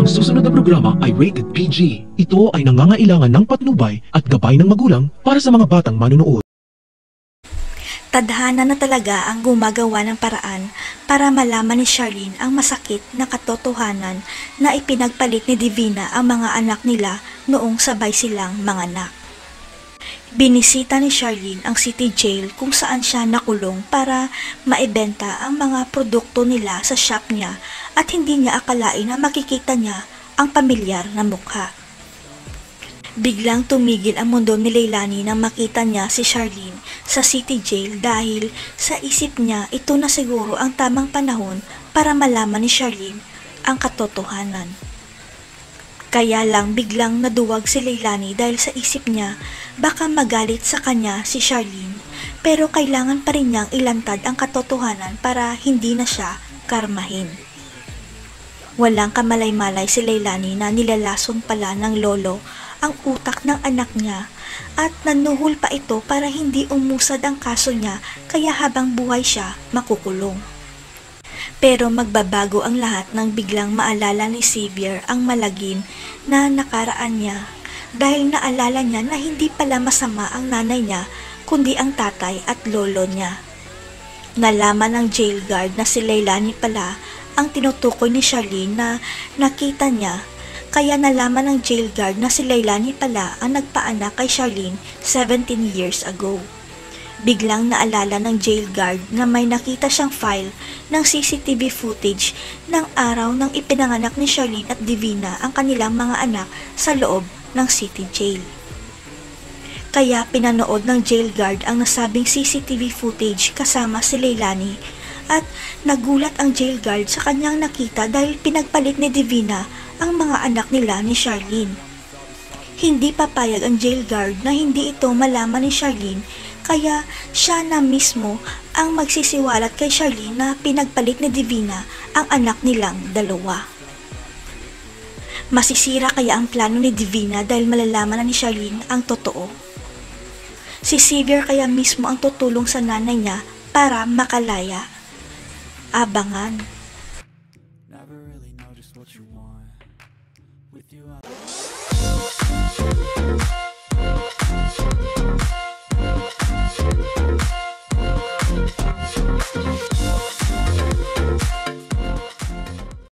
Ang susunod na programa ay rated PG. Ito ay nangangailangan ng patnubay at gabay ng magulang para sa mga batang manunood. Tadhana na talaga ang gumagawa ng paraan para malaman ni Charlene ang masakit na katotohanan na ipinagpalit ni Divina ang mga anak nila noong sabay silang manganak. Binisita ni Charlene ang city jail kung saan siya nakulong para maibenta ang mga produkto nila sa shop niya at hindi niya akalain na makikita niya ang pamilyar na mukha. Biglang tumigil ang mundo ni Leilani nang makita niya si Charlene sa city jail dahil sa isip niya ito na siguro ang tamang panahon para malaman ni Charlene ang katotohanan. Kaya lang biglang naduwag si Leilani dahil sa isip niya baka magalit sa kanya si Charlene pero kailangan pa rin niyang ilantad ang katotohanan para hindi na siya karmahin. Walang kamalay-malay si Leilani na nilalason pala ng lolo ang utak ng anak niya at nanuhol pa ito para hindi umusad ang kaso niya kaya habang buhay siya makukulong. Pero magbabago ang lahat nang biglang maalala ni Xavier ang malagim na nakaraan niya dahil naalala niya na hindi pala masama ang nanay niya kundi ang tatay at lolo niya. Nalaman ng jail guard na si Leilani pala ang tinutukoy ni Charlene na nakita niya. Kaya nalaman ng jail guard na si Leilani pala ang nagpaanak kay Charlene 17 years ago. Biglang naalala ng jail guard na may nakita siyang file ng CCTV footage ng araw nang ipinanganak ni Charlene at Divina ang kanilang mga anak sa loob ng city jail. Kaya pinanood ng jail guard ang nasabing CCTV footage kasama si Leilani at nagulat ang jail guard sa kanyang nakita dahil pinagpalit ni Divina ang mga anak nila ni Charlene. Hindi papayag ang jail guard na hindi ito malaman ni Charlene kaya siya na mismo ang magsisiwalat kay Charlene na pinagpalit ni Divina ang anak nilang dalawa. Masisira kaya ang plano ni Divina dahil malalaman na ni Charlene ang totoo. Si Xavier kaya mismo ang tutulong sa nanay niya para makalaya. Abangan.